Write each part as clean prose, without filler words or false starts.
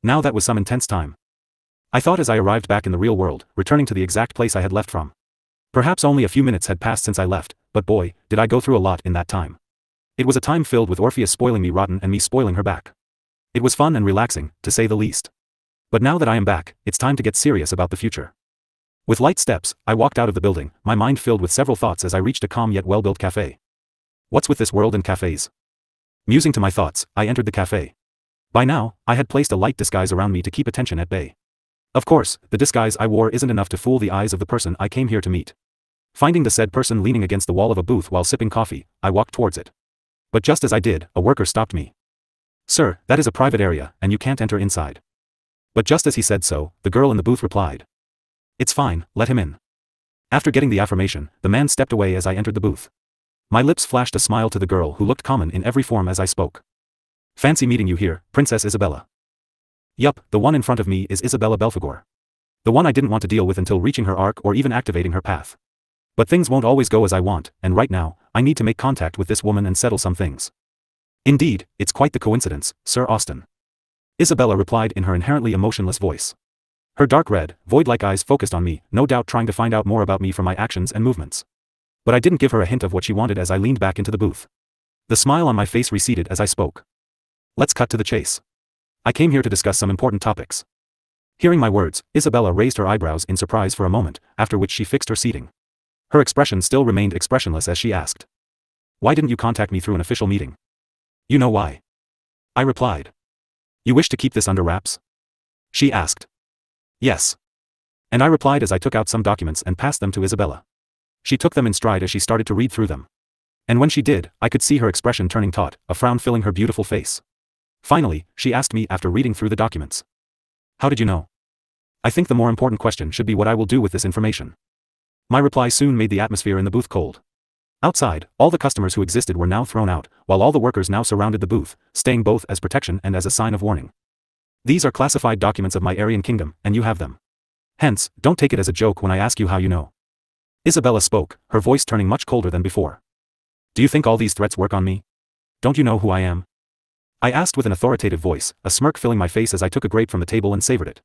Now that was some intense time. I thought as I arrived back in the real world, returning to the exact place I had left from. Perhaps only a few minutes had passed since I left, but boy, did I go through a lot in that time. It was a time filled with Orpheus spoiling me rotten and me spoiling her back. It was fun and relaxing, to say the least. But now that I am back, it's time to get serious about the future. With light steps, I walked out of the building, my mind filled with several thoughts as I reached a calm yet well-built cafe. What's with this world and cafes? Musing to my thoughts, I entered the cafe. By now, I had placed a light disguise around me to keep attention at bay. Of course, the disguise I wore isn't enough to fool the eyes of the person I came here to meet. Finding the said person leaning against the wall of a booth while sipping coffee, I walked towards it. But just as I did, a worker stopped me. "Sir, that is a private area, and you can't enter inside." But just as he said so, the girl in the booth replied, "It's fine, let him in." After getting the affirmation, the man stepped away as I entered the booth. My lips flashed a smile to the girl who looked common in every form as I spoke. "Fancy meeting you here, Princess Isabella." Yup, the one in front of me is Isabella Belphegor. The one I didn't want to deal with until reaching her arc or even activating her path. But things won't always go as I want, and right now, I need to make contact with this woman and settle some things. "Indeed, it's quite the coincidence, Sir Austin," Isabella replied in her inherently emotionless voice. Her dark red, void-like eyes focused on me, no doubt trying to find out more about me from my actions and movements. But I didn't give her a hint of what she wanted as I leaned back into the booth. The smile on my face receded as I spoke. "Let's cut to the chase. I came here to discuss some important topics." Hearing my words, Isabella raised her eyebrows in surprise for a moment, after which she fixed her seating. Her expression still remained expressionless as she asked, "Why didn't you contact me through an official meeting?" "You know why?" I replied. "You wish to keep this under wraps?" She asked. "Yes." And I replied as I took out some documents and passed them to Isabella. She took them in stride as she started to read through them. And when she did, I could see her expression turning taut, a frown filling her beautiful face. Finally, she asked me after reading through the documents, "How did you know?" I think the more important question should be what I will do with this information. My reply soon made the atmosphere in the booth cold. Outside, all the customers who existed were now thrown out, while all the workers now surrounded the booth, staying both as protection and as a sign of warning. "These are classified documents of my Aryan kingdom, and you have them. Hence, don't take it as a joke when I ask you how you know." Isabella spoke, her voice turning much colder than before. "Do you think all these threats work on me? Don't you know who I am?" I asked with an authoritative voice, a smirk filling my face as I took a grape from the table and savored it.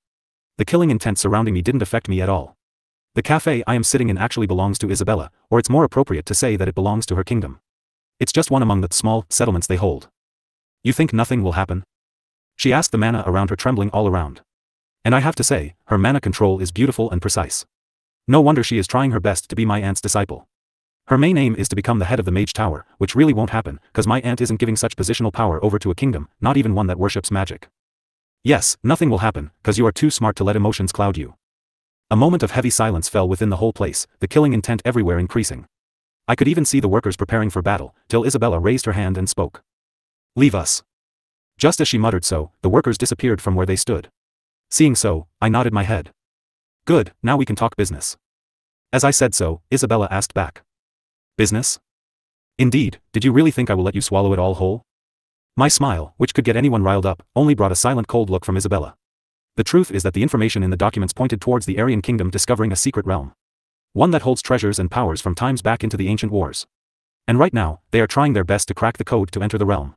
The killing intent surrounding me didn't affect me at all. The cafe I am sitting in actually belongs to Isabella, or it's more appropriate to say that it belongs to her kingdom. It's just one among the small settlements they hold. "You think nothing will happen?" She asked, the mana around her trembling all around. And I have to say, her mana control is beautiful and precise. No wonder she is trying her best to be my aunt's disciple. Her main aim is to become the head of the Mage Tower, which really won't happen, cause my aunt isn't giving such positional power over to a kingdom, not even one that worships magic. "Yes, nothing will happen, cause you are too smart to let emotions cloud you." A moment of heavy silence fell within the whole place, the killing intent everywhere increasing. I could even see the workers preparing for battle, till Isabella raised her hand and spoke. "Leave us." Just as she muttered so, the workers disappeared from where they stood. Seeing so, I nodded my head. "Good, now we can talk business." As I said so, Isabella asked back. "Business? Indeed, did you really think I will let you swallow it all whole?" My smile, which could get anyone riled up, only brought a silent cold look from Isabella. The truth is that the information in the documents pointed towards the Aryan kingdom discovering a secret realm. One that holds treasures and powers from times back into the ancient wars. And right now, they are trying their best to crack the code to enter the realm.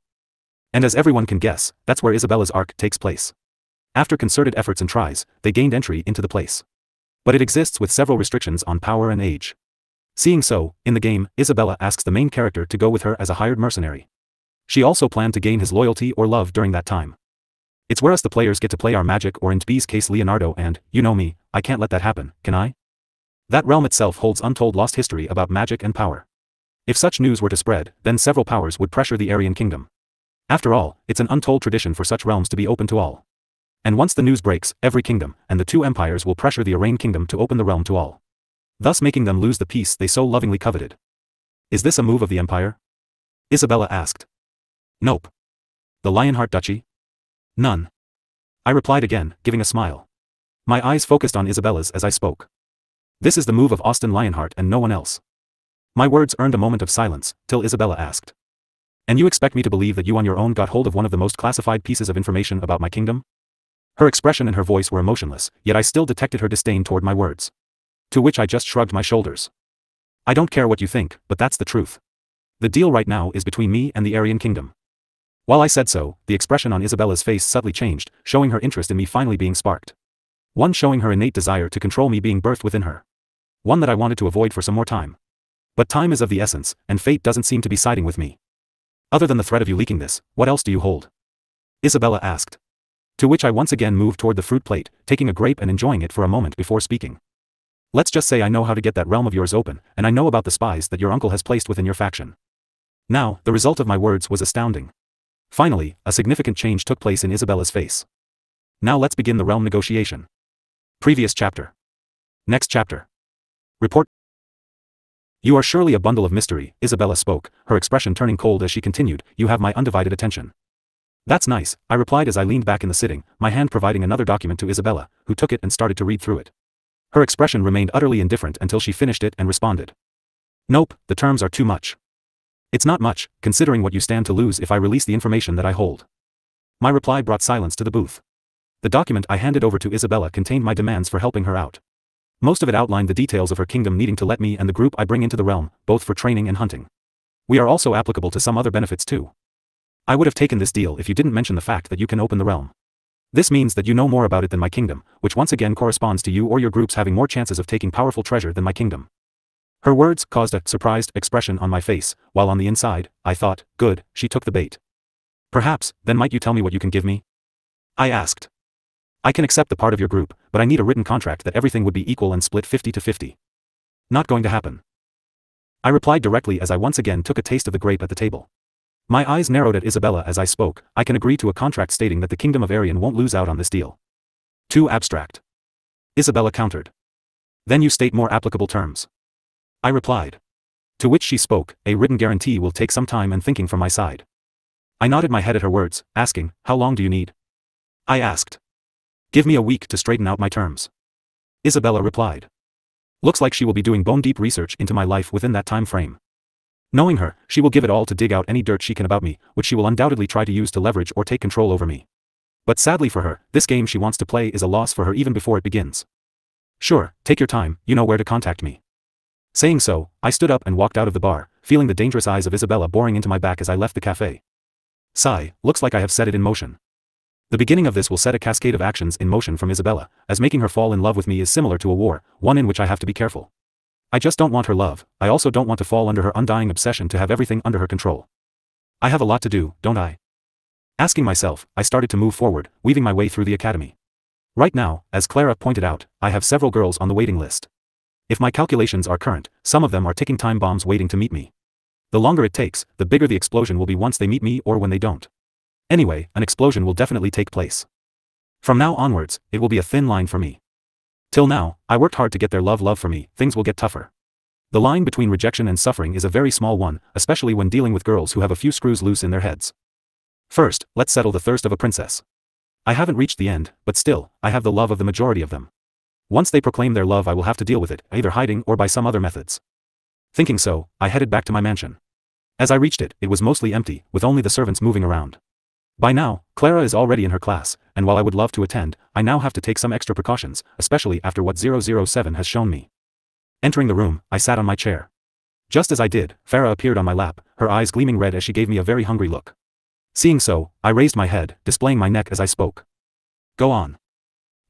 And as everyone can guess, that's where Isabella's arc takes place. After concerted efforts and tries, they gained entry into the place. But it exists with several restrictions on power and age. Seeing so, in the game, Isabella asks the main character to go with her as a hired mercenary. She also planned to gain his loyalty or love during that time. It's where us the players get to play our magic, or in Tbee's case Leonardo, and, you know me, I can't let that happen, can I? That realm itself holds untold lost history about magic and power. If such news were to spread, then several powers would pressure the Aryan kingdom. After all, it's an untold tradition for such realms to be open to all. And once the news breaks, every kingdom, and the two empires will pressure the Aryan kingdom to open the realm to all. Thus making them lose the peace they so lovingly coveted. "Is this a move of the empire?" Isabella asked. "Nope." "The Lionheart Duchy?" "None." I replied again, giving a smile. My eyes focused on Isabella's as I spoke. "This is the move of Austin Lionheart and no one else." My words earned a moment of silence, till Isabella asked. "And you expect me to believe that you on your own got hold of one of the most classified pieces of information about my kingdom?" Her expression and her voice were emotionless, yet I still detected her disdain toward my words. To which I just shrugged my shoulders. "I don't care what you think, but that's the truth. The deal right now is between me and the Aryan kingdom. While I said so, the expression on Isabella's face subtly changed, showing her interest in me finally being sparked. One showing her innate desire to control me being birthed within her. One that I wanted to avoid for some more time. But time is of the essence, and fate doesn't seem to be siding with me. Other than the threat of you leaking this, what else do you hold? Isabella asked. To which I once again moved toward the fruit plate, taking a grape and enjoying it for a moment before speaking. Let's just say I know how to get that realm of yours open, and I know about the spies that your uncle has placed within your faction. Now, the result of my words was astounding. Finally, a significant change took place in Isabella's face. Now let's begin the realm negotiation. Previous chapter. Next chapter. Report. You are surely a bundle of mystery, Isabella spoke, her expression turning cold as she continued, you have my undivided attention. That's nice, I replied as I leaned back in the sitting, my hand providing another document to Isabella, who took it and started to read through it. Her expression remained utterly indifferent until she finished it and responded. Nope, the terms are too much. It's not much, considering what you stand to lose if I release the information that I hold. My reply brought silence to the booth. The document I handed over to Isabella contained my demands for helping her out. Most of it outlined the details of her kingdom needing to let me and the group I bring into the realm, both for training and hunting. We are also applicable to some other benefits too. I would have taken this deal if you didn't mention the fact that you can open the realm. This means that you know more about it than my kingdom, which once again corresponds to you or your groups having more chances of taking powerful treasure than my kingdom. Her words caused a surprised expression on my face, while on the inside, I thought, good, she took the bait. Perhaps, then might you tell me what you can give me? I asked. I can accept the part of your group, but I need a written contract that everything would be equal and split 50-50. Not going to happen. I replied directly as I once again took a taste of the grape at the table. My eyes narrowed at Isabella as I spoke, I can agree to a contract stating that the kingdom of Arian won't lose out on this deal. Too abstract. Isabella countered. Then you state more applicable terms. I replied. To which she spoke, a written guarantee will take some time and thinking from my side. I nodded my head at her words, asking, how long do you need? I asked. Give me a week to straighten out my terms. Isabella replied. Looks like she will be doing bone-deep research into my life within that time frame. Knowing her, she will give it all to dig out any dirt she can about me, which she will undoubtedly try to use to leverage or take control over me. But sadly for her, this game she wants to play is a loss for her even before it begins. Sure, take your time, you know where to contact me. Saying so, I stood up and walked out of the bar, feeling the dangerous eyes of Isabella boring into my back as I left the cafe. Sigh, looks like I have set it in motion. The beginning of this will set a cascade of actions in motion from Isabella, as making her fall in love with me is similar to a war, one in which I have to be careful. I just don't want her love, I also don't want to fall under her undying obsession to have everything under her control. I have a lot to do, don't I? Asking myself, I started to move forward, weaving my way through the academy. Right now, as Clara pointed out, I have several girls on the waiting list. If my calculations are current, some of them are ticking time bombs waiting to meet me. The longer it takes, the bigger the explosion will be once they meet me or when they don't. Anyway, an explosion will definitely take place. From now onwards, it will be a thin line for me. Till now, I worked hard to get their love for me, things will get tougher. The line between rejection and suffering is a very small one, especially when dealing with girls who have a few screws loose in their heads. First, let's settle the thirst of a princess. I haven't reached the end, but still, I have the love of the majority of them. Once they proclaim their love I will have to deal with it, either hiding or by some other methods. Thinking so, I headed back to my mansion. As I reached it, it was mostly empty, with only the servants moving around. By now, Clara is already in her class, and while I would love to attend, I now have to take some extra precautions, especially after what 007 has shown me. Entering the room, I sat on my chair. Just as I did, Farah appeared on my lap, her eyes gleaming red as she gave me a very hungry look. Seeing so, I raised my head, displaying my neck as I spoke. Go on.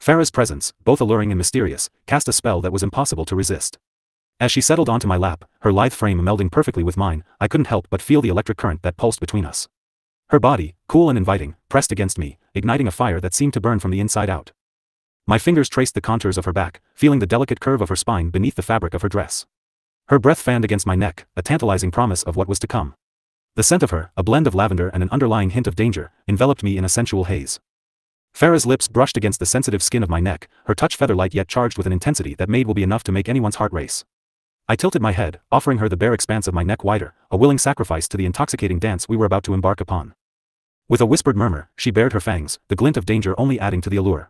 Farah's presence, both alluring and mysterious, cast a spell that was impossible to resist. As she settled onto my lap, her lithe frame melding perfectly with mine, I couldn't help but feel the electric current that pulsed between us. Her body, cool and inviting, pressed against me, igniting a fire that seemed to burn from the inside out. My fingers traced the contours of her back, feeling the delicate curve of her spine beneath the fabric of her dress. Her breath fanned against my neck, a tantalizing promise of what was to come. The scent of her, a blend of lavender and an underlying hint of danger, enveloped me in a sensual haze. Farah's lips brushed against the sensitive skin of my neck, her touch feather-light yet charged with an intensity that will be enough to make anyone's heart race. I tilted my head, offering her the bare expanse of my neck wider, a willing sacrifice to the intoxicating dance we were about to embark upon. With a whispered murmur, she bared her fangs, the glint of danger only adding to the allure.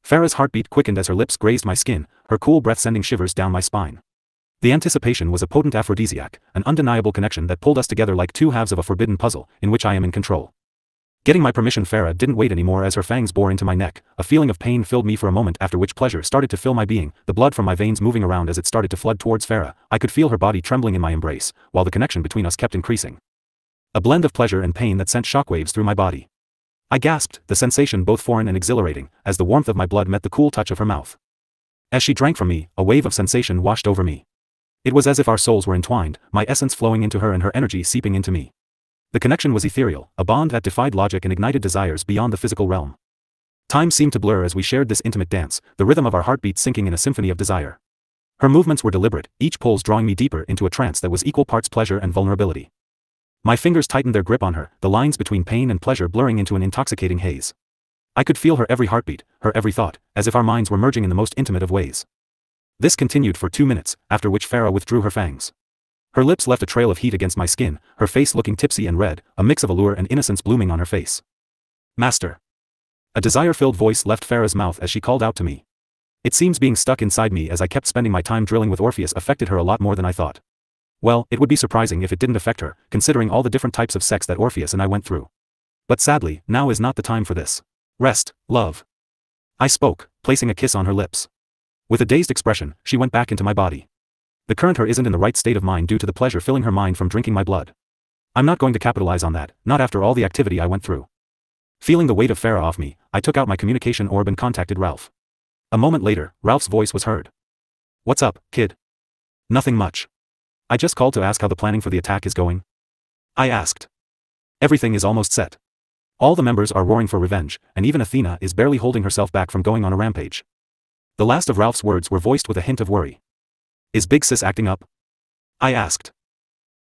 Farah's heartbeat quickened as her lips grazed my skin, her cool breath sending shivers down my spine. The anticipation was a potent aphrodisiac, an undeniable connection that pulled us together like two halves of a forbidden puzzle, in which I am in control. Getting my permission, Farah didn't wait anymore as her fangs bore into my neck. A feeling of pain filled me for a moment, after which pleasure started to fill my being, the blood from my veins moving around as it started to flood towards Farah. I could feel her body trembling in my embrace, while the connection between us kept increasing. A blend of pleasure and pain that sent shockwaves through my body. I gasped, the sensation both foreign and exhilarating, as the warmth of my blood met the cool touch of her mouth. As she drank from me, a wave of sensation washed over me. It was as if our souls were entwined, my essence flowing into her and her energy seeping into me. The connection was ethereal, a bond that defied logic and ignited desires beyond the physical realm. Time seemed to blur as we shared this intimate dance, the rhythm of our heartbeats syncing in a symphony of desire. Her movements were deliberate, each pulse drawing me deeper into a trance that was equal parts pleasure and vulnerability. My fingers tightened their grip on her, the lines between pain and pleasure blurring into an intoxicating haze. I could feel her every heartbeat, her every thought, as if our minds were merging in the most intimate of ways. This continued for 2 minutes, after which Farah withdrew her fangs. Her lips left a trail of heat against my skin, her face looking tipsy and red, a mix of allure and innocence blooming on her face. Master. A desire-filled voice left Farah's mouth as she called out to me. It seems being stuck inside me as I kept spending my time drilling with Orpheus affected her a lot more than I thought. Well, it would be surprising if it didn't affect her, considering all the different types of sex that Orpheus and I went through. But sadly, now is not the time for this. Rest, love. I spoke, placing a kiss on her lips. With a dazed expression, she went back into my body. The current her isn't in the right state of mind due to the pleasure filling her mind from drinking my blood. I'm not going to capitalize on that, not after all the activity I went through. Feeling the weight of Farah off me, I took out my communication orb and contacted Ralph. A moment later, Ralph's voice was heard. What's up, kid? Nothing much. I just called to ask how the planning for the attack is going. I asked. Everything is almost set. All the members are roaring for revenge, and even Athena is barely holding herself back from going on a rampage. The last of Ralph's words were voiced with a hint of worry. Is Big Sis acting up? I asked.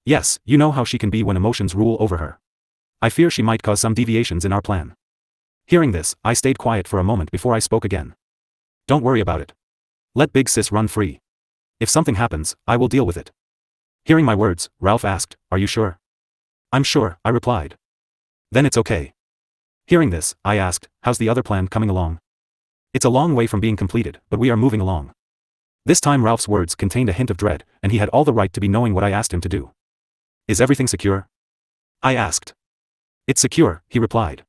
Yes, you know how she can be when emotions rule over her. I fear she might cause some deviations in our plan. Hearing this, I stayed quiet for a moment before I spoke again. Don't worry about it. Let Big Sis run free. If something happens, I will deal with it. Hearing my words, Ralph asked, Are you sure? I'm sure, I replied. Then it's okay. Hearing this, I asked, How's the other plan coming along? It's a long way from being completed, but we are moving along. This time Ralph's words contained a hint of dread, and he had all the right to be knowing what I asked him to do. Is everything secure? I asked. It's secure, he replied.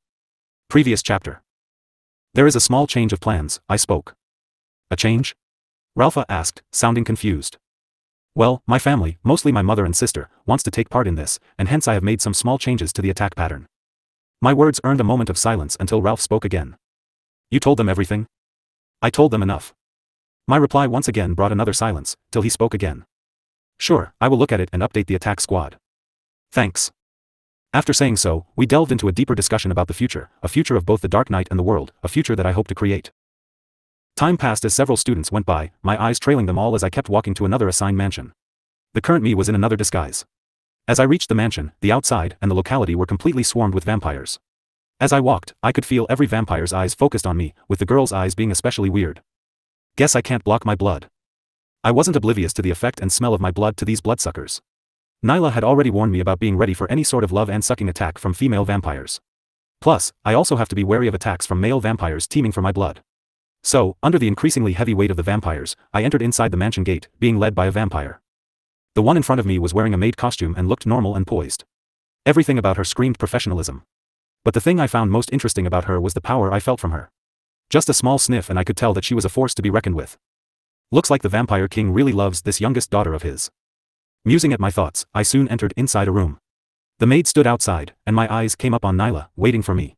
Previous chapter. There is a small change of plans, I spoke. A change? Ralpha asked, sounding confused. Well, my family, mostly my mother and sister, wants to take part in this, and hence I have made some small changes to the attack pattern. My words earned a moment of silence until Ralph spoke again. You told them everything? I told them enough. My reply once again brought another silence, till he spoke again. Sure, I will look at it and update the attack squad. Thanks. After saying so, we delved into a deeper discussion about the future, a future of both the Dark Knight and the world, a future that I hope to create. Time passed as several students went by, my eyes trailing them all as I kept walking to another assigned mansion. The current me was in another disguise. As I reached the mansion, the outside and the locality were completely swarmed with vampires. As I walked, I could feel every vampire's eyes focused on me, with the girl's eyes being especially weird. Guess I can't block my blood. I wasn't oblivious to the effect and smell of my blood to these bloodsuckers. Nyla had already warned me about being ready for any sort of love and sucking attack from female vampires. Plus, I also have to be wary of attacks from male vampires teeming for my blood. So, under the increasingly heavy weight of the vampires, I entered inside the mansion gate, being led by a vampire. The one in front of me was wearing a maid costume and looked normal and poised. Everything about her screamed professionalism. But the thing I found most interesting about her was the power I felt from her. Just a small sniff and I could tell that she was a force to be reckoned with. Looks like the vampire king really loves this youngest daughter of his. Musing at my thoughts, I soon entered inside a room. The maid stood outside, and my eyes came up on Nyla, waiting for me.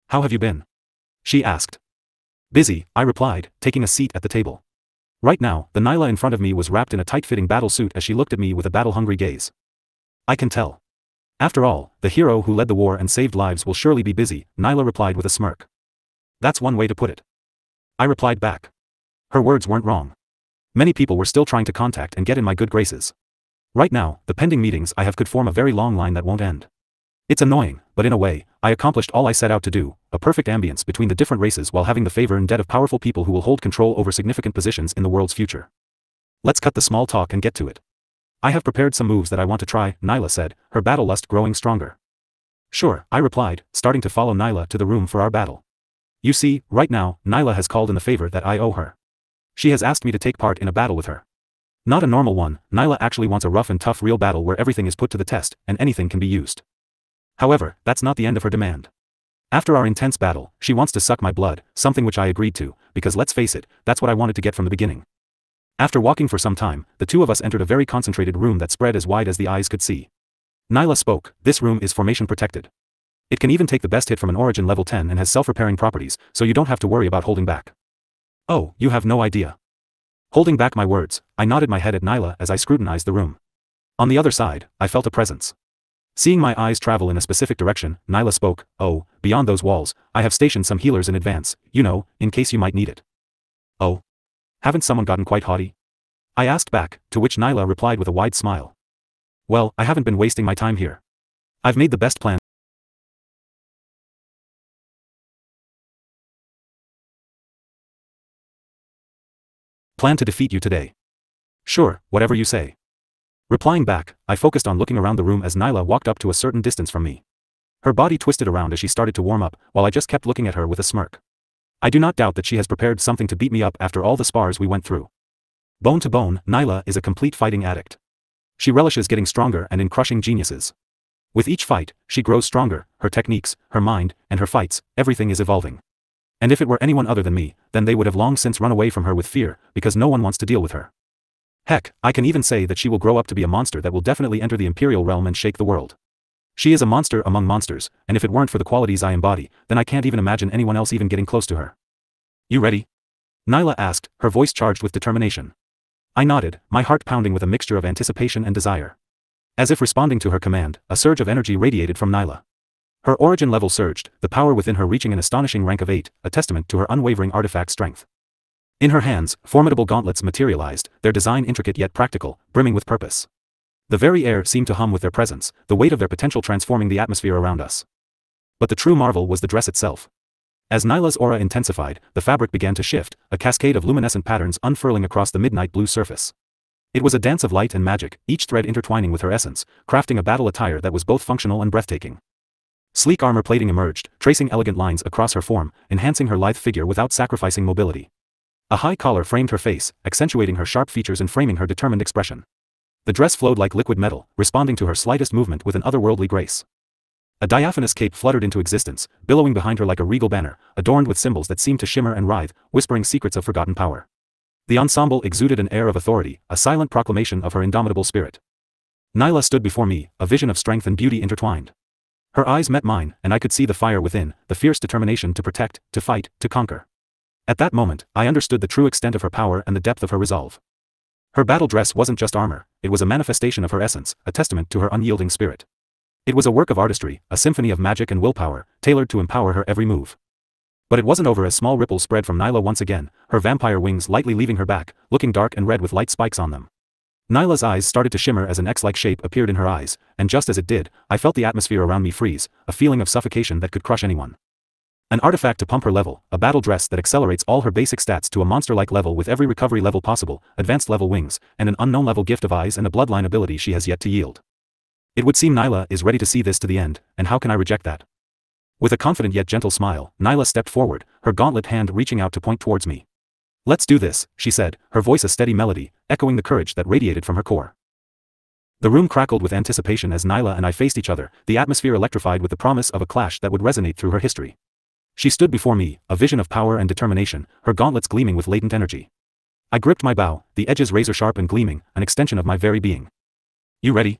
How have you been? She asked. Busy, I replied, taking a seat at the table. Right now, the Nyla in front of me was wrapped in a tight-fitting battle suit as she looked at me with a battle-hungry gaze. I can tell. After all, the hero who led the war and saved lives will surely be busy, Nyla replied with a smirk. That's one way to put it. I replied back. Her words weren't wrong. Many people were still trying to contact and get in my good graces. Right now, the pending meetings I have could form a very long line that won't end. It's annoying, but in a way, I accomplished all I set out to do, a perfect ambience between the different races while having the favor and debt of powerful people who will hold control over significant positions in the world's future. Let's cut the small talk and get to it. I have prepared some moves that I want to try, Nyla said, her battle lust growing stronger. Sure, I replied, starting to follow Nyla to the room for our battle. You see, right now, Nyla has called in the favor that I owe her. She has asked me to take part in a battle with her. Not a normal one, Nyla actually wants a rough and tough real battle where everything is put to the test, and anything can be used. However, that's not the end of her demand. After our intense battle, she wants to suck my blood, something which I agreed to, because let's face it, that's what I wanted to get from the beginning. After walking for some time, the two of us entered a very concentrated room that spread as wide as the eyes could see. Nyla spoke, this room is formation protected. It can even take the best hit from an origin level 10 and has self-repairing properties, so you don't have to worry about holding back. Oh, you have no idea. Holding back my words, I nodded my head at Nyla as I scrutinized the room. On the other side, I felt a presence. Seeing my eyes travel in a specific direction, Nyla spoke, oh, beyond those walls, I have stationed some healers in advance, you know, in case you might need it. Oh? Haven't someone gotten quite haughty? I asked back, to which Nyla replied with a wide smile. Well, I haven't been wasting my time here. I've made the best plan to defeat you today. Sure, whatever you say. Replying back, I focused on looking around the room as Nyla walked up to a certain distance from me. Her body twisted around as she started to warm up, while I just kept looking at her with a smirk. I do not doubt that she has prepared something to beat me up after all the spars we went through. Bone to bone, Nyla is a complete fighting addict. She relishes getting stronger and in crushing geniuses. With each fight, she grows stronger, her techniques, her mind, and her fights, everything is evolving. And if it were anyone other than me, then they would have long since run away from her with fear, because no one wants to deal with her. Heck, I can even say that she will grow up to be a monster that will definitely enter the Imperial realm and shake the world. She is a monster among monsters, and if it weren't for the qualities I embody, then I can't even imagine anyone else even getting close to her. You ready? Nyla asked, her voice charged with determination. I nodded, my heart pounding with a mixture of anticipation and desire. As if responding to her command, a surge of energy radiated from Nyla. Her origin level surged, the power within her reaching an astonishing rank of 8, a testament to her unwavering artifact strength. In her hands, formidable gauntlets materialized, their design intricate yet practical, brimming with purpose. The very air seemed to hum with their presence, the weight of their potential transforming the atmosphere around us. But the true marvel was the dress itself. As Nyla's aura intensified, the fabric began to shift, a cascade of luminescent patterns unfurling across the midnight blue surface. It was a dance of light and magic, each thread intertwining with her essence, crafting a battle attire that was both functional and breathtaking. Sleek armor plating emerged, tracing elegant lines across her form, enhancing her lithe figure without sacrificing mobility. A high collar framed her face, accentuating her sharp features and framing her determined expression. The dress flowed like liquid metal, responding to her slightest movement with an otherworldly grace. A diaphanous cape fluttered into existence, billowing behind her like a regal banner, adorned with symbols that seemed to shimmer and writhe, whispering secrets of forgotten power. The ensemble exuded an air of authority, a silent proclamation of her indomitable spirit. Nyla stood before me, a vision of strength and beauty intertwined. Her eyes met mine, and I could see the fire within, the fierce determination to protect, to fight, to conquer. At that moment, I understood the true extent of her power and the depth of her resolve. Her battle dress wasn't just armor, it was a manifestation of her essence, a testament to her unyielding spirit. It was a work of artistry, a symphony of magic and willpower, tailored to empower her every move. But it wasn't over as small ripples spread from Nyla once again, her vampire wings lightly leaving her back, looking dark and red with light spikes on them. Nyla's eyes started to shimmer as an X-like shape appeared in her eyes, and just as it did, I felt the atmosphere around me freeze, a feeling of suffocation that could crush anyone. An artifact to pump her level, a battle dress that accelerates all her basic stats to a monster-like level with every recovery level possible, advanced level wings, and an unknown level gift of eyes and a bloodline ability she has yet to yield. It would seem Nyla is ready to see this to the end, and how can I reject that? With a confident yet gentle smile, Nyla stepped forward, her gauntlet hand reaching out to point towards me. Let's do this, she said, her voice a steady melody, echoing the courage that radiated from her core. The room crackled with anticipation as Nyla and I faced each other, the atmosphere electrified with the promise of a clash that would resonate through her history. She stood before me, a vision of power and determination, her gauntlets gleaming with latent energy. I gripped my bow, the edges razor-sharp and gleaming, an extension of my very being. You ready?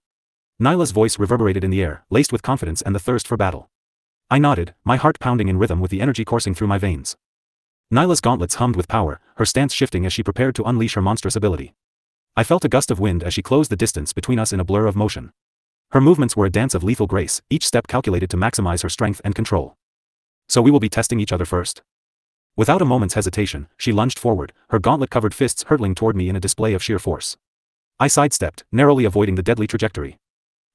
Nyla's voice reverberated in the air, laced with confidence and the thirst for battle. I nodded, my heart pounding in rhythm with the energy coursing through my veins. Nyla's gauntlets hummed with power, her stance shifting as she prepared to unleash her monstrous ability. I felt a gust of wind as she closed the distance between us in a blur of motion. Her movements were a dance of lethal grace, each step calculated to maximize her strength and control. So we will be testing each other first? Without a moment's hesitation, she lunged forward, her gauntlet-covered fists hurtling toward me in a display of sheer force. I sidestepped, narrowly avoiding the deadly trajectory.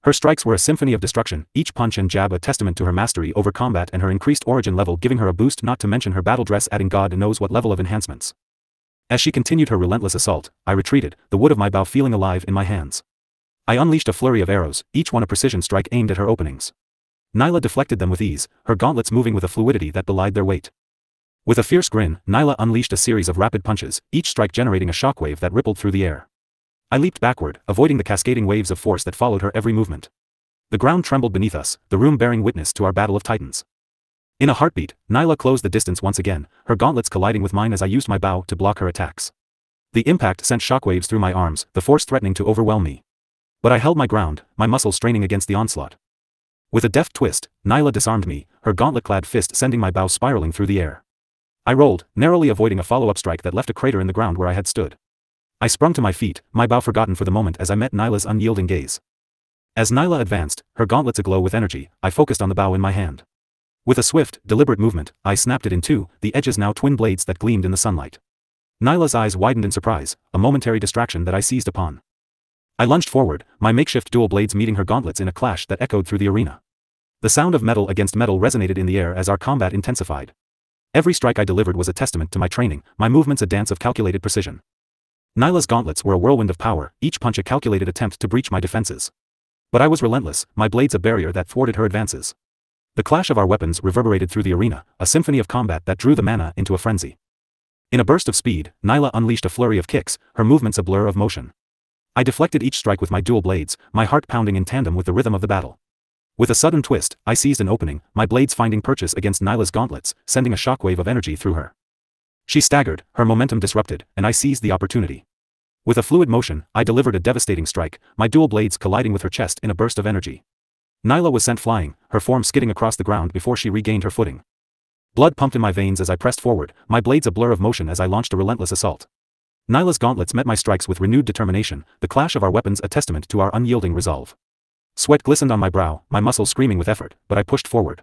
Her strikes were a symphony of destruction, each punch and jab a testament to her mastery over combat and her increased origin level giving her a boost, not to mention her battle dress adding God knows what level of enhancements. As she continued her relentless assault, I retreated, the wood of my bow feeling alive in my hands. I unleashed a flurry of arrows, each one a precision strike aimed at her openings. Nyla deflected them with ease, her gauntlets moving with a fluidity that belied their weight. With a fierce grin, Nyla unleashed a series of rapid punches, each strike generating a shockwave that rippled through the air. I leaped backward, avoiding the cascading waves of force that followed her every movement. The ground trembled beneath us, the room bearing witness to our battle of titans. In a heartbeat, Nyla closed the distance once again, her gauntlets colliding with mine as I used my bow to block her attacks. The impact sent shockwaves through my arms, the force threatening to overwhelm me. But I held my ground, my muscles straining against the onslaught. With a deft twist, Nyla disarmed me, her gauntlet-clad fist sending my bow spiraling through the air. I rolled, narrowly avoiding a follow-up strike that left a crater in the ground where I had stood. I sprung to my feet, my bow forgotten for the moment as I met Nyla's unyielding gaze. As Nyla advanced, her gauntlets aglow with energy, I focused on the bow in my hand. With a swift, deliberate movement, I snapped it in two, the edges now twin blades that gleamed in the sunlight. Nyla's eyes widened in surprise, a momentary distraction that I seized upon. I lunged forward, my makeshift dual blades meeting her gauntlets in a clash that echoed through the arena. The sound of metal against metal resonated in the air as our combat intensified. Every strike I delivered was a testament to my training, my movements a dance of calculated precision. Nyla's gauntlets were a whirlwind of power, each punch a calculated attempt to breach my defenses. But I was relentless, my blades a barrier that thwarted her advances. The clash of our weapons reverberated through the arena, a symphony of combat that drew the mana into a frenzy. In a burst of speed, Nyla unleashed a flurry of kicks, her movements a blur of motion. I deflected each strike with my dual blades, my heart pounding in tandem with the rhythm of the battle. With a sudden twist, I seized an opening, my blades finding purchase against Nyla's gauntlets, sending a shockwave of energy through her. She staggered, her momentum disrupted, and I seized the opportunity. With a fluid motion, I delivered a devastating strike, my dual blades colliding with her chest in a burst of energy. Nyla was sent flying, her form skidding across the ground before she regained her footing. Blood pumped in my veins as I pressed forward, my blades a blur of motion as I launched a relentless assault. Nyla's gauntlets met my strikes with renewed determination, the clash of our weapons a testament to our unyielding resolve. Sweat glistened on my brow, my muscles screaming with effort, but I pushed forward.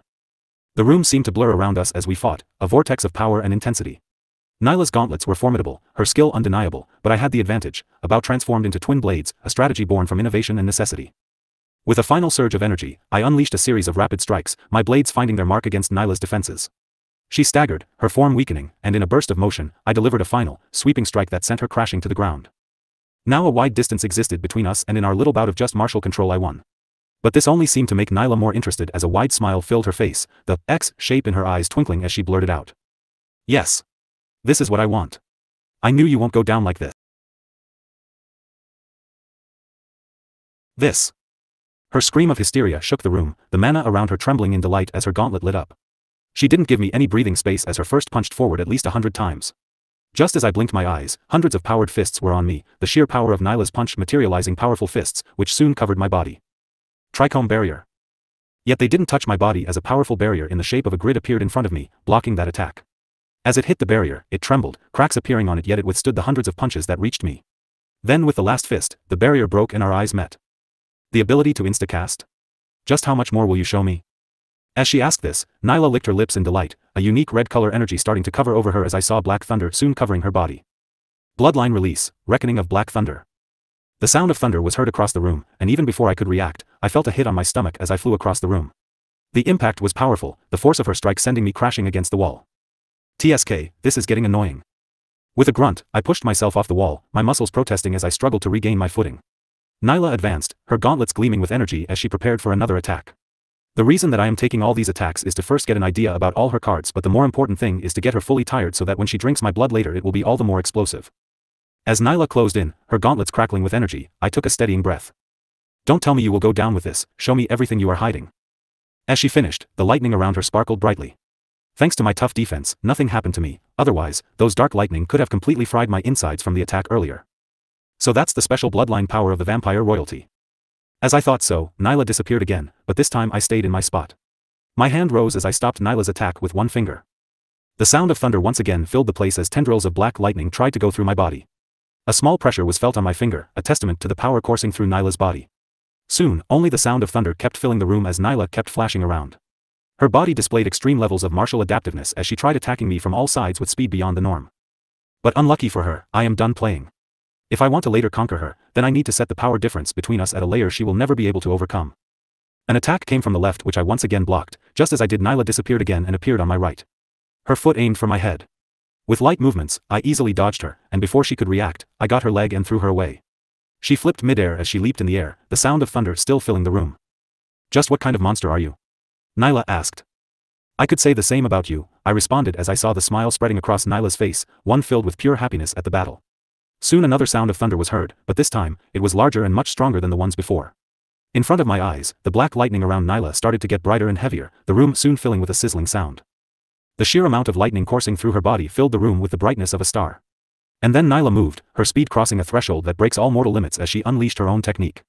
The room seemed to blur around us as we fought, a vortex of power and intensity. Nyla's gauntlets were formidable, her skill undeniable, but I had the advantage, a bow transformed into twin blades, a strategy born from innovation and necessity. With a final surge of energy, I unleashed a series of rapid strikes, my blades finding their mark against Nyla's defenses. She staggered, her form weakening, and in a burst of motion, I delivered a final, sweeping strike that sent her crashing to the ground. Now a wide distance existed between us, and in our little bout of just martial control I won. But this only seemed to make Nyla more interested as a wide smile filled her face, the X shape in her eyes twinkling as she blurted out. Yes. This is what I want. I knew you won't go down like this. This. Her scream of hysteria shook the room, the mana around her trembling in delight as her gauntlet lit up. She didn't give me any breathing space as her first punched forward at least 100 times. Just as I blinked my eyes, hundreds of powered fists were on me, the sheer power of Nyla's punch materializing powerful fists, which soon covered my body. Trichome barrier. Yet they didn't touch my body as a powerful barrier in the shape of a grid appeared in front of me, blocking that attack. As it hit the barrier, it trembled, cracks appearing on it, yet it withstood the hundreds of punches that reached me. Then with the last fist, the barrier broke and our eyes met. The ability to instacast? Just how much more will you show me? As she asked this, Nyla licked her lips in delight, a unique red color energy starting to cover over her as I saw black thunder soon covering her body. Bloodline release, reckoning of black thunder. The sound of thunder was heard across the room, and even before I could react, I felt a hit on my stomach as I flew across the room. The impact was powerful, the force of her strike sending me crashing against the wall. TSK, this is getting annoying. With a grunt, I pushed myself off the wall, my muscles protesting as I struggled to regain my footing. Nyla advanced, her gauntlets gleaming with energy as she prepared for another attack. The reason that I am taking all these attacks is to first get an idea about all her cards, but the more important thing is to get her fully tired so that when she drinks my blood later it will be all the more explosive. As Nyla closed in, her gauntlets crackling with energy, I took a steadying breath. Don't tell me you will go down with this, show me everything you are hiding. As she finished, the lightning around her sparkled brightly. Thanks to my tough defense, nothing happened to me, otherwise, those dark lightning could have completely fried my insides from the attack earlier. So that's the special bloodline power of the vampire royalty. As I thought so, Nyla disappeared again, but this time I stayed in my spot. My hand rose as I stopped Nyla's attack with one finger. The sound of thunder once again filled the place as tendrils of black lightning tried to go through my body. A small pressure was felt on my finger, a testament to the power coursing through Nyla's body. Soon, only the sound of thunder kept filling the room as Nyla kept flashing around. Her body displayed extreme levels of martial adaptiveness as she tried attacking me from all sides with speed beyond the norm. But unlucky for her, I am done playing. If I want to later conquer her, then I need to set the power difference between us at a layer she will never be able to overcome. An attack came from the left which I once again blocked, just as I did Nyla disappeared again and appeared on my right. Her foot aimed for my head. With light movements, I easily dodged her, and before she could react, I got her leg and threw her away. She flipped midair as she leaped in the air, the sound of thunder still filling the room. Just what kind of monster are you? Nyla asked. I could say the same about you, I responded as I saw the smile spreading across Nyla's face, one filled with pure happiness at the battle. Soon another sound of thunder was heard, but this time, it was larger and much stronger than the ones before. In front of my eyes, the black lightning around Nyla started to get brighter and heavier, the room soon filling with a sizzling sound. The sheer amount of lightning coursing through her body filled the room with the brightness of a star. And then Nyla moved, her speed crossing a threshold that breaks all mortal limits as she unleashed her own technique.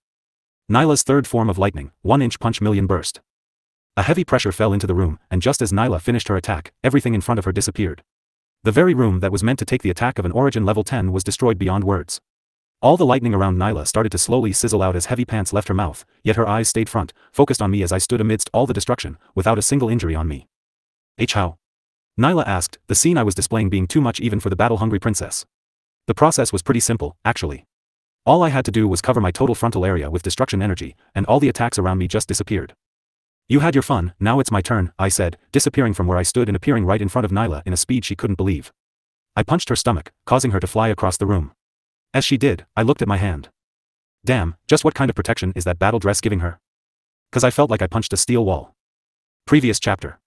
Nyla's third form of lightning, 1-inch punch million burst. A heavy pressure fell into the room, and just as Nyla finished her attack, everything in front of her disappeared. The very room that was meant to take the attack of an origin level 10 was destroyed beyond words. All the lightning around Nyla started to slowly sizzle out as heavy pants left her mouth, yet her eyes stayed front, focused on me as I stood amidst all the destruction, without a single injury on me. How? Nyla asked, the scene I was displaying being too much even for the battle-hungry princess. The process was pretty simple, actually. All I had to do was cover my total frontal area with destruction energy, and all the attacks around me just disappeared. You had your fun, now it's my turn, I said, disappearing from where I stood and appearing right in front of Nyla in a speed she couldn't believe. I punched her stomach, causing her to fly across the room. As she did, I looked at my hand. Damn, just what kind of protection is that battle dress giving her? 'Cause I felt like I punched a steel wall. Previous chapter.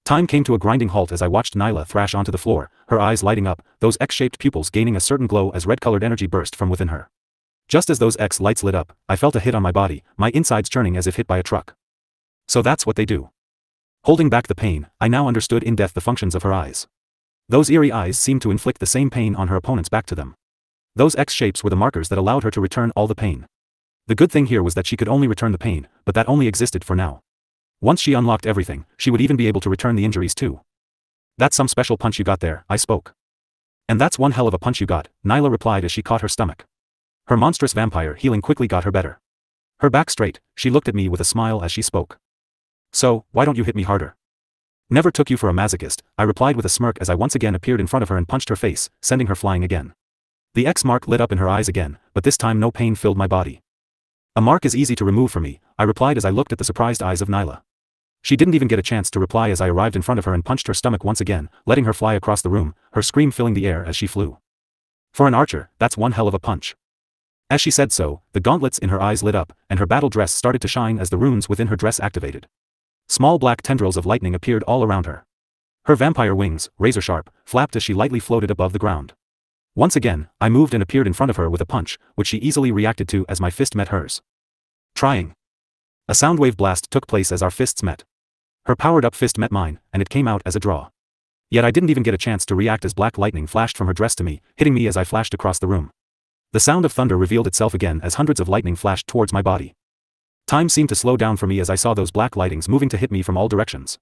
Time came to a grinding halt as I watched Nyla thrash onto the floor, her eyes lighting up, those X-shaped pupils gaining a certain glow as red-colored energy burst from within her. Just as those X lights lit up, I felt a hit on my body, my insides churning as if hit by a truck. So that's what they do. Holding back the pain, I now understood in depth the functions of her eyes. Those eerie eyes seemed to inflict the same pain on her opponents back to them. Those X shapes were the markers that allowed her to return all the pain. The good thing here was that she could only return the pain, but that only existed for now. Once she unlocked everything, she would even be able to return the injuries too. That's some special punch you got there, I spoke. And that's one hell of a punch you got, Nyla replied as she caught her stomach. Her monstrous vampire healing quickly got her better. Her back straight, she looked at me with a smile as she spoke. So, why don't you hit me harder? Never took you for a masochist, I replied with a smirk as I once again appeared in front of her and punched her face, sending her flying again. The X mark lit up in her eyes again, but this time no pain filled my body. A mark is easy to remove for me, I replied as I looked at the surprised eyes of Nyla. She didn't even get a chance to reply as I arrived in front of her and punched her stomach once again, letting her fly across the room, her scream filling the air as she flew. For an archer, that's one hell of a punch. As she said so, the gauntlets in her eyes lit up, and her battle dress started to shine as the runes within her dress activated. Small black tendrils of lightning appeared all around her. Her vampire wings, razor-sharp, flapped as she lightly floated above the ground. Once again, I moved and appeared in front of her with a punch, which she easily reacted to as my fist met hers. Trying. A soundwave blast took place as our fists met. Her powered-up fist met mine, and it came out as a draw. Yet I didn't even get a chance to react as black lightning flashed from her dress to me, hitting me as I flashed across the room. The sound of thunder revealed itself again as hundreds of lightning flashed towards my body. Time seemed to slow down for me as I saw those black lightnings moving to hit me from all directions.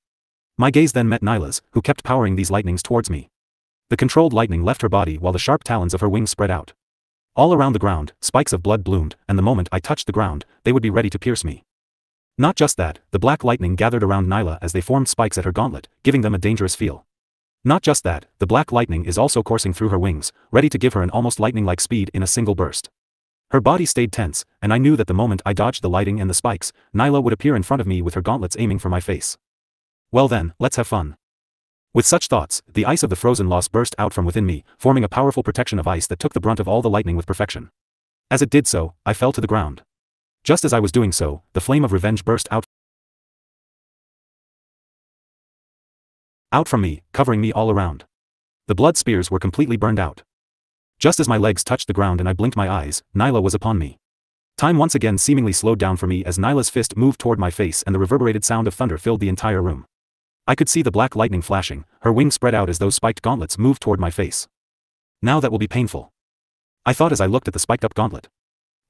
My gaze then met Nyla's, who kept powering these lightnings towards me. The controlled lightning left her body while the sharp talons of her wings spread out. All around the ground, spikes of blood bloomed, and the moment I touched the ground, they would be ready to pierce me. Not just that, the black lightning gathered around Nyla as they formed spikes at her gauntlet, giving them a dangerous feel. Not just that, the black lightning is also coursing through her wings, ready to give her an almost lightning-like speed in a single burst. Her body stayed tense, and I knew that the moment I dodged the lighting and the spikes, Nyla would appear in front of me with her gauntlets aiming for my face. Well then, let's have fun. With such thoughts, the ice of the frozen loss burst out from within me, forming a powerful protection of ice that took the brunt of all the lightning with perfection. As it did so, I fell to the ground. Just as I was doing so, the flame of revenge burst out from me, covering me all around. The blood spears were completely burned out. Just as my legs touched the ground and I blinked my eyes, Nyla was upon me. Time once again seemingly slowed down for me as Nyla's fist moved toward my face and the reverberated sound of thunder filled the entire room. I could see the black lightning flashing, her wings spread out as those spiked gauntlets moved toward my face. Now that will be painful, I thought as I looked at the spiked-up gauntlet.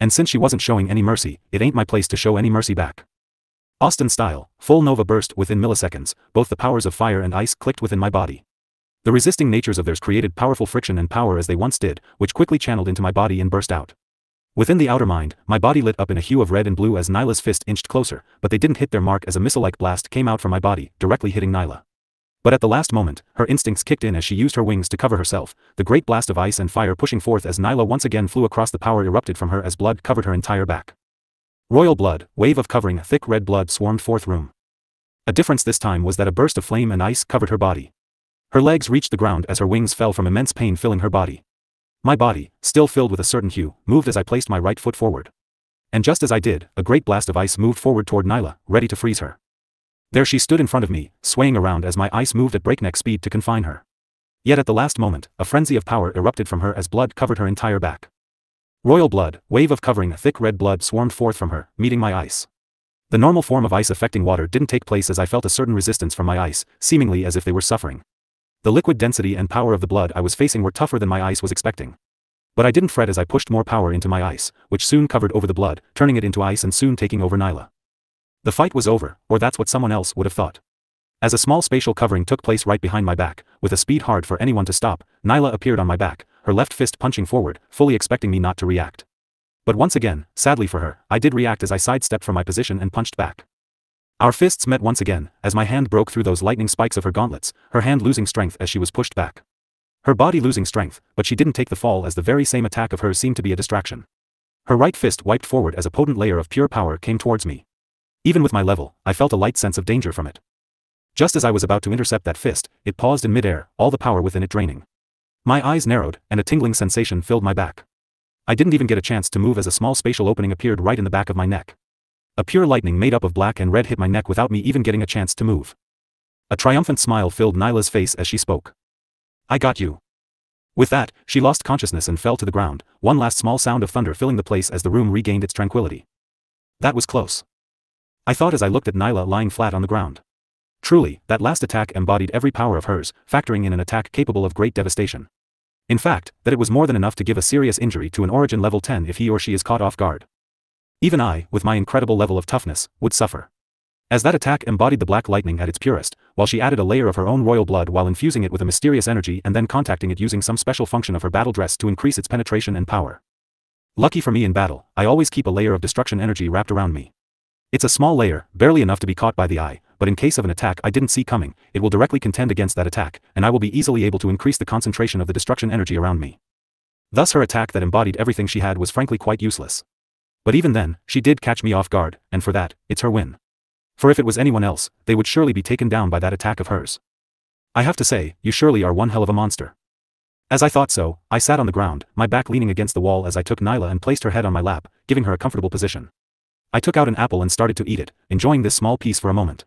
And since she wasn't showing any mercy, it ain't my place to show any mercy back. Austin style, full nova burst within milliseconds, both the powers of fire and ice clicked within my body. The resisting natures of theirs created powerful friction and power as they once did, which quickly channeled into my body and burst out. Within the outer mind, my body lit up in a hue of red and blue as Nyla's fist inched closer, but they didn't hit their mark as a missile-like blast came out from my body, directly hitting Nyla. But at the last moment, her instincts kicked in as she used her wings to cover herself, the great blast of ice and fire pushing forth as Nyla once again flew across the power erupted from her as blood covered her entire back. Royal blood, wave of covering, thick red blood swarmed forth room. A difference this time was that a burst of flame and ice covered her body. Her legs reached the ground as her wings fell from immense pain filling her body. My body, still filled with a certain hue, moved as I placed my right foot forward. And just as I did, a great blast of ice moved forward toward Nyla, ready to freeze her. There she stood in front of me, swaying around as my ice moved at breakneck speed to confine her. Yet at the last moment, a frenzy of power erupted from her as blood covered her entire back. Royal blood, wave of covering, thick red blood swarmed forth from her, meeting my ice. The normal form of ice affecting water didn't take place as I felt a certain resistance from my ice, seemingly as if they were suffering. The liquid density and power of the blood I was facing were tougher than my ice was expecting. But I didn't fret as I pushed more power into my ice, which soon covered over the blood, turning it into ice and soon taking over Nyla. The fight was over, or that's what someone else would have thought. As a small spatial covering took place right behind my back, with a speed hard for anyone to stop, Nyla appeared on my back, her left fist punching forward, fully expecting me not to react. But once again, sadly for her, I did react as I sidestepped from my position and punched back. Our fists met once again, as my hand broke through those lightning spikes of her gauntlets, her hand losing strength as she was pushed back. Her body losing strength, but she didn't take the fall as the very same attack of hers seemed to be a distraction. Her right fist wiped forward as a potent layer of pure power came towards me. Even with my level, I felt a light sense of danger from it. Just as I was about to intercept that fist, it paused in midair, all the power within it draining. My eyes narrowed, and a tingling sensation filled my back. I didn't even get a chance to move as a small spatial opening appeared right in the back of my neck. A pure lightning made up of black and red hit my neck without me even getting a chance to move. A triumphant smile filled Nyla's face as she spoke. I got you. With that, she lost consciousness and fell to the ground, one last small sound of thunder filling the place as the room regained its tranquility. That was close. I thought as I looked at Nyla lying flat on the ground. Truly, that last attack embodied every power of hers, factoring in an attack capable of great devastation. In fact, that it was more than enough to give a serious injury to an origin level 10 if he or she is caught off guard. Even I, with my incredible level of toughness, would suffer. As that attack embodied the black lightning at its purest, while she added a layer of her own royal blood while infusing it with a mysterious energy and then contacting it using some special function of her battle dress to increase its penetration and power. Lucky for me in battle, I always keep a layer of destruction energy wrapped around me. It's a small layer, barely enough to be caught by the eye, but in case of an attack I didn't see coming, it will directly contend against that attack, and I will be easily able to increase the concentration of the destruction energy around me. Thus her attack that embodied everything she had was frankly quite useless. But even then, she did catch me off guard, and for that, it's her win. For if it was anyone else, they would surely be taken down by that attack of hers. I have to say, you surely are one hell of a monster. As I thought so, I sat on the ground, my back leaning against the wall as I took Nyla and placed her head on my lap, giving her a comfortable position. I took out an apple and started to eat it, enjoying this small piece for a moment.